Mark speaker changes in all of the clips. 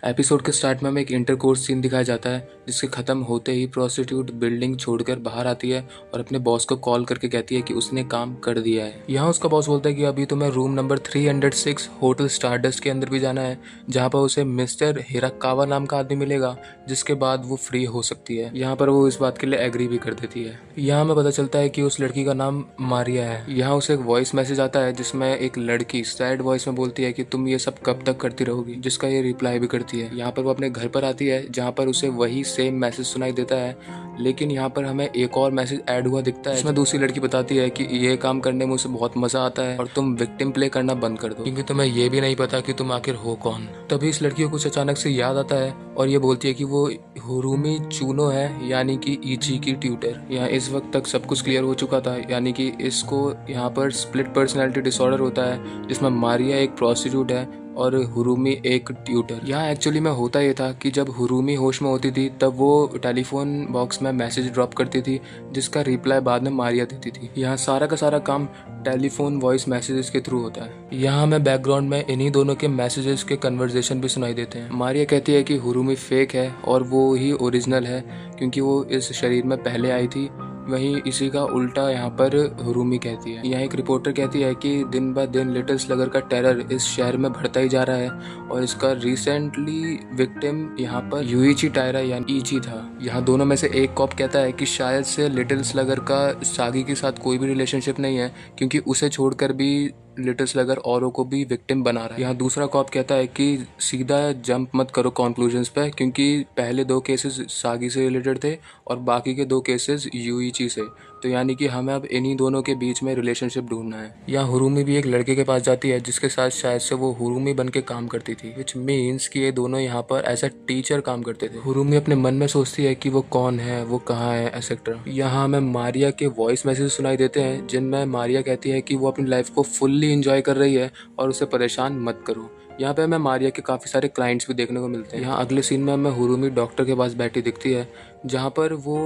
Speaker 1: Episode के start में हमें एक इंटरकोर्स सीन दिखाया जाता है जिसके ख़त्म होते ही प्रोस्टिट्यूट बिल्डिंग छोड़कर बाहर आती है और अपने बॉस को कॉल करके कहती है कि उसने काम कर दिया है। यहाँ उसका बॉस बोलता है कि अभी तुम्हें रूम नंबर 306 होटल स्टारडस्ट के अंदर भी जाना है, जहाँ पर उसे मिस्टर हिराकावा नाम का आदमी मिलेगा, जिसके बाद वो फ्री हो सकती है। यहाँ पर वो इस बात के लिए एग्री भी कर देती है। यहाँ हमें पता चलता है कि उस लड़की का नाम मारिया है। यहाँ उसे एक वॉइस मैसेज आता है जिसमें एक लड़की सैड वॉइस में बोलती है कि तुम ये सब कब तक करती रहोगी, जिसका ये रिप्लाई भी करती है। यहाँ पर वो अपने घर पर आती है जहाँ पर उसे वही सेम मैसेज सुनाई देता है, लेकिन यहाँ पर हमें एक और मैसेज ऐड हुआ दिखता है जिसमें दूसरी लड़की बताती है कि ये काम करने में उसे बहुत मजा आता है और तुम विक्टिम प्ले करना बंद कर दो क्योंकि तुम्हें ये भी नहीं पता कि तुम आखिर हो कौन। तभी इस लड़की को कुछ अचानक से याद आता है और ये बोलती है कि वो हुरुमी चूनो है, यानी कि ईची की ट्यूटर। यहाँ इस वक्त तक सब कुछ क्लियर हो चुका था, यानी कि इसको यहाँ पर स्प्लिट पर्सनैलिटी डिसऑर्डर होता है जिसमें मारिया एक प्रोस्टिट्यूट है और हुरुमी एक ट्यूटर। यहाँ एक्चुअली में होता ये था कि जब हुरुमी होश में होती थी तब वो टेलीफोन बॉक्स में मैसेज ड्रॉप करती थी जिसका रिप्लाई बाद में मारिया देती थी। यहाँ सारा का सारा काम टेलीफोन वॉइस मैसेजेस के थ्रू होता है। यहाँ हमें बैकग्राउंड में इन्हीं दोनों के मैसेजेस के कन्वर्सेशन भी सुनाई देते हैं। मारिया कहती है कि हुरुमी फेक है और वो ही ओरिजिनल है क्योंकि वो इस शरीर में पहले आई थी, वहीं इसी का उल्टा यहाँ पर हुरुमी कहती है। यहाँ एक रिपोर्टर कहती है कि दिन ब दिन लिटिल स्लगर का टेरर इस शहर में बढ़ता ही जा रहा है और इसका रिसेंटली विक्टिम यहाँ पर यूइची टायरा यानी ईची था। यहाँ दोनों में से एक कॉप कहता है कि शायद से लिटिल स्लगर का सागी के साथ कोई भी रिलेशनशिप नहीं है क्योंकि उसे छोड़कर भी लिटिल स्लगर औरों को भी विक्टिम बना रहा है। यहाँ दूसरा कॉप कहता है कि सीधा जंप मत करो कंक्लूजन्स पे क्योंकि पहले 2 केसेस सागी से रिलेटेड थे और बाकी के 2 केसेस यूइची से, तो यानी कि हमें अब इन्हीं दोनों के बीच में रिलेशनशिप ढूंढना है। यहाँ हुरुमी भी एक लड़के के पास जाती है जिसके साथ शायद से वो हुरुमी बन के काम करती थी, विच मीन्स कि ये दोनों यहाँ पर एज अ टीचर काम करते थे। हुरुमी अपने मन में सोचती है कि वो कौन है, वो कहाँ है, एक्सेट्रा। यहाँ हमें मारिया के वॉइस मैसेज सुनाई देते हैं जिनमें मारिया कहती है कि वो अपनी लाइफ को फुल्ली एंजॉय कर रही है और उसे परेशान मत करो। यहाँ पे हमें मारिया के काफ़ी सारे क्लाइंट्स भी देखने को मिलते हैं। यहाँ अगले सीन में हमें हुरुमी डॉक्टर के पास बैठी दिखती है जहाँ पर वो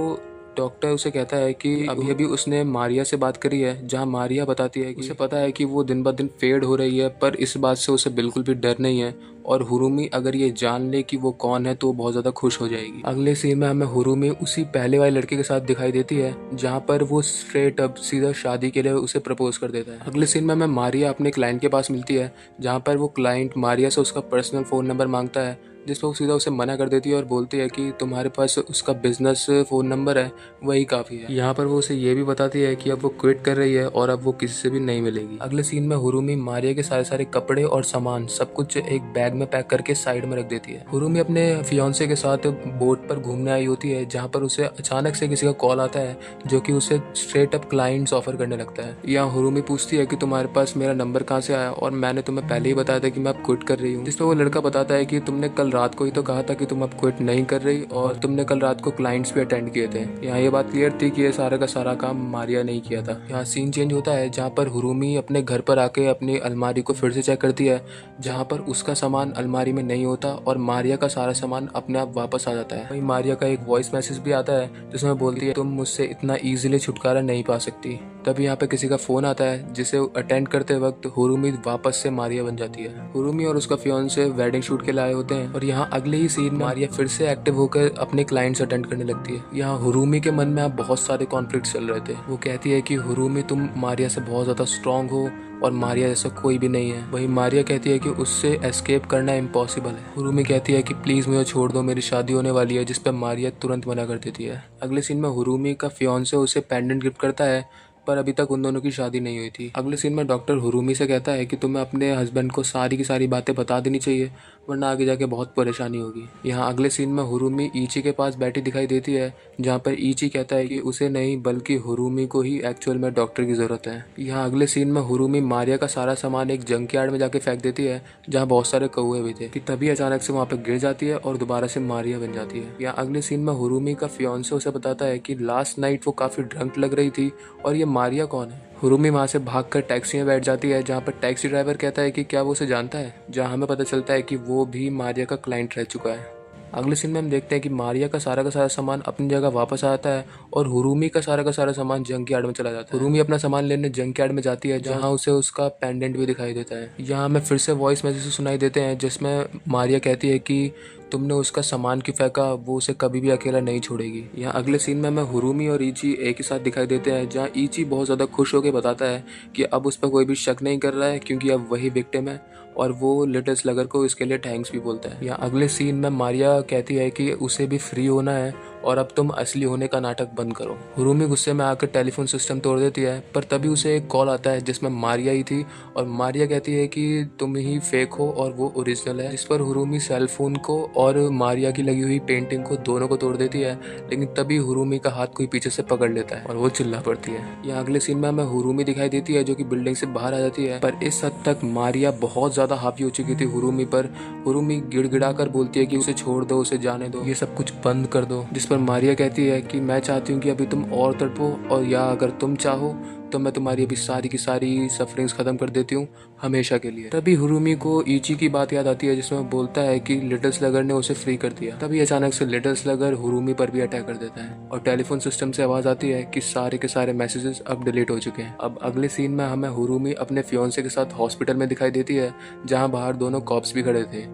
Speaker 1: डॉक्टर उसे कहता है कि अभी अभी उसने मारिया से बात करी है, जहाँ मारिया बताती है कि उसे पता है कि वो दिन ब दिन फेड हो रही है पर इस बात से उसे बिल्कुल भी डर नहीं है और हुरुमी अगर ये जान ले कि वो कौन है तो बहुत ज़्यादा खुश हो जाएगी। अगले सीन में हमें हुरुमी उसी पहले वाले लड़के के साथ दिखाई देती है जहाँ पर वो स्ट्रेट अप सीधा शादी के लिए उसे प्रपोज कर देता है। अगले सीन में हमें मारिया अपने क्लाइंट के पास मिलती है जहाँ पर वो क्लाइंट मारिया से उसका पर्सनल फ़ोन नंबर मांगता है, जिस पर वो सीधा उसे मना कर देती है और बोलती है कि तुम्हारे पास उसका बिजनेस फ़ोन नंबर है, वही काफ़ी है। यहाँ पर वो उसे ये भी बताती है कि अब वो क्विट कर रही है और अब वो किसी से भी नहीं मिलेगी। अगले सीन में हुरुमी मारिया के सारे सारे कपड़े और सामान सब कुछ एक बैग में पैक करके साइड में रख देती है। हुरुमी अपने फियांसे के साथ बोट पर घूमने आई होती है जहाँ पर उसे अचानक से किसी का कॉल आता है जो कि उसे स्ट्रेट अप क्लाइंट्स ऑफर करने लगता है। यहाँ हुरुमी पूछती है कि तुम्हारे पास मेरा नंबर कहाँ से आया और मैंने तुम्हें पहले ही बताया था कि मैं अब क्विट कर रही हूँ, जिस पर वो लड़का बताता है कि तुमने कल रात को ही तो कहा था कि तुम अब क्विट नहीं कर रही और तुमने कल रात को क्लाइंट्स भी अटेंड किए थे। यहाँ ये बात क्लियर थी कि ये सारा का सारा काम मारिया नहीं किया था। यहाँ सीन चेंज होता है जहाँ पर हुरुमी अपने घर पर आके अपनी अलमारी को फिर से चेक करती है जहाँ पर उसका सामान अलमारी में नहीं होता और मारिया का सारा सामान अपने आप वापस आ जाता है। वहीं मारिया का एक वॉइस मैसेज भी आता है जिसमें बोलती है तुम मुझसे इतना ईजिली छुटकारा नहीं पा सकती। तभी यहाँ पे किसी का फोन आता है जिसे अटेंड करते वक्त हुरुमी वापस से मारिया बन जाती है। हुरुमी और उसका फियांसे वेडिंग शूट के लिए आए होते हैं और यहाँ अगले ही सीन में मारिया फिर से एक्टिव होकर अपने क्लाइंट्स अटेंड करने लगती है। यहाँ हुरुमी के मन में अब बहुत सारे कॉन्फ्लिक्ट चल रहे थे। वो कहती है कि हुरुमी तुम मारिया से बहुत ज़्यादा स्ट्रांग हो और मारिया जैसा कोई भी नहीं है। वही मारिया कहती है कि उससे एस्केप करना इम्पॉसिबल है। हुरुमी कहती है कि प्लीज़ मुझे छोड़ दो, मेरी शादी होने वाली है, जिस पर मारिया तुरंत मना कर देती है। अगले सीन में हुरुमी का फियांसे उसे पेंडेंट गिफ्ट करता है पर अभी तक उन दोनों की शादी नहीं हुई थी। अगले सीन में डॉक्टर हुरुमी से कहता है कि तुम्हें अपने हस्बैंड को सारी की सारी बातें बता देनी चाहिए वरना आगे जाके बहुत परेशानी होगी। यहाँ अगले सीन में हुरुमी ईची के पास बैठी दिखाई देती है जहाँ पर ईची कहता है कि उसे नहीं बल्कि हुरुमी को ही एक्चुअल में डॉक्टर की ज़रूरत है। यहाँ अगले सीन में हुरुमी मारिया का सारा सामान एक जंकयार्ड में जाके फेंक देती है जहाँ बहुत सारे कौवे भी थे कि तभी अचानक से वहाँ पर गिर जाती है और दोबारा से मारिया बन जाती है। यहाँ अगले सीन में हुरुमी का फियांसे उसे बताता है कि लास्ट नाइट वो काफ़ी ड्रंक लग रही थी और ये मारिया कौन है। हुरुमी वहाँ से भागकर टैक्सी में बैठ जाती है जहाँ पर टैक्सी ड्राइवर कहता है कि क्या वो उसे जानता है, जहाँ हमें पता चलता है कि वो भी मारिया का क्लाइंट रह चुका है। अगले सीन में हम देखते हैं कि मारिया का सारा सामान अपनी जगह वापस आता है और हुरूमी का सारा सामान जंक यार्ड में चला जाता है। हुरूमी अपना सामान लेने जंक यार्ड में जाती है, जहाँ उसे उसका पेंडेंट भी दिखाई देता है। यहाँ हमें फिर से वॉइस मैसेज सुनाई देते हैं जिसमें मारिया कहती है कि तुमने उसका सामान क्यों फेंका, वो उसे कभी भी अकेला नहीं छोड़ेगी। यहाँ अगले सीन में हमें हुरूमी और ईची एक ही साथ दिखाई देते हैं, जहाँ ईची बहुत ज़्यादा खुश होकर बताता है कि अब उस पर कोई भी शक नहीं कर रहा है क्योंकि अब वही विक्टिम है, और वो लिटिल स्लगर को इसके लिए थैंक्स भी बोलता है। यहाँ अगले सीन में मारिया कहती है कि उसे भी फ्री होना है और अब तुम असली होने का नाटक बंद करो। हुरूमी गुस्से में आकर टेलीफोन सिस्टम तोड़ देती है, पर तभी उसे एक कॉल आता है जिसमें मारिया ही थी, और मारिया कहती है कि तुम ही फेक हो और वो ओरिजिनल है। जिस पर हुरूमी सेल फोन को और मारिया की लगी हुई पेंटिंग को दोनों को तोड़ देती है, लेकिन तभी हुरूमी का हाथ कोई पीछे से पकड़ लेता है और वो चिल्ला पड़ती है। यहाँ अगले सीन में हमें हुरूमी दिखाई देती है जो कि बिल्डिंग से बाहर आ जाती है, पर इस हद तक मारिया बहुत ज्यादा हावी हो चुकी थी हुरूमी पर। हुरूमी गिड़गिड़ा कर बोलती है कि उसे छोड़ दो, उसे जाने दो, ये सब कुछ बंद कर दो। जिस पर मारिया कहती है कि मैं चाहती हूँ कि अभी तुम और तड़पो, और या अगर तुम चाहो तो मैं तुम्हारी अभी सारी की सारी सफरिंग्स खत्म कर देती हूँ हमेशा के लिए। तभी हुरूमी को ईची की बात याद आती है जिसमें वो बोलता है कि लिटिल स्लगर ने उसे फ्री कर दिया। तभी अचानक से लिटिल स्लगर हुरूमी पर भी अटैक कर देता है और टेलीफोन सिस्टम से आवाज आती है कि सारे के सारे मैसेजेस अब डिलीट हो चुके हैं। अब अगले सीन में हमें हुरूमी अपने फियोंसे के साथ हॉस्पिटल में दिखाई देती है, जहाँ बाहर दोनों कॉप्स भी खड़े थे।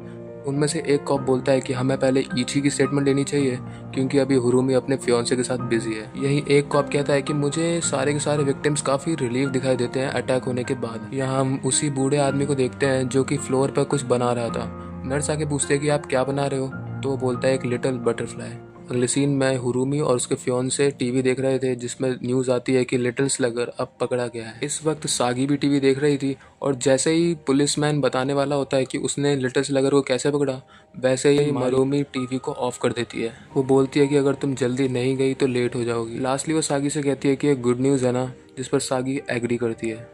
Speaker 1: उनमें से एक कॉप बोलता है कि हमें पहले ईची की स्टेटमेंट लेनी चाहिए क्योंकि अभी हुरूमी अपने फियोंसे के साथ बिजी है। यही एक कॉप कहता है कि मुझे सारे के सारे विक्टिम्स काफ़ी रिलीफ दिखाई देते हैं अटैक होने के बाद। यहाँ हम उसी बूढ़े आदमी को देखते हैं जो कि फ्लोर पर कुछ बना रहा था। नर्स आके पूछते हैं कि आप क्या बना रहे हो, तो वो बोलता है एक लिटिल बटरफ्लाई। अगले सीन में हुरूमी और उसके फियोंसे टीवी देख रहे थे जिसमें न्यूज़ आती है कि लिटिल स्लगर अब पकड़ा गया है। इस वक्त सागी भी टीवी देख रही थी, और जैसे ही पुलिसमैन बताने वाला होता है कि उसने लिटिल स्लगर को कैसे पकड़ा, वैसे ही हुरूमी टीवी को ऑफ कर देती है। वो बोलती है कि अगर तुम जल्दी नहीं गई तो लेट हो जाओगी। लास्टली वो सागी से कहती है कि ये गुड न्यूज़ है ना, जिस पर सागी एग्री करती है।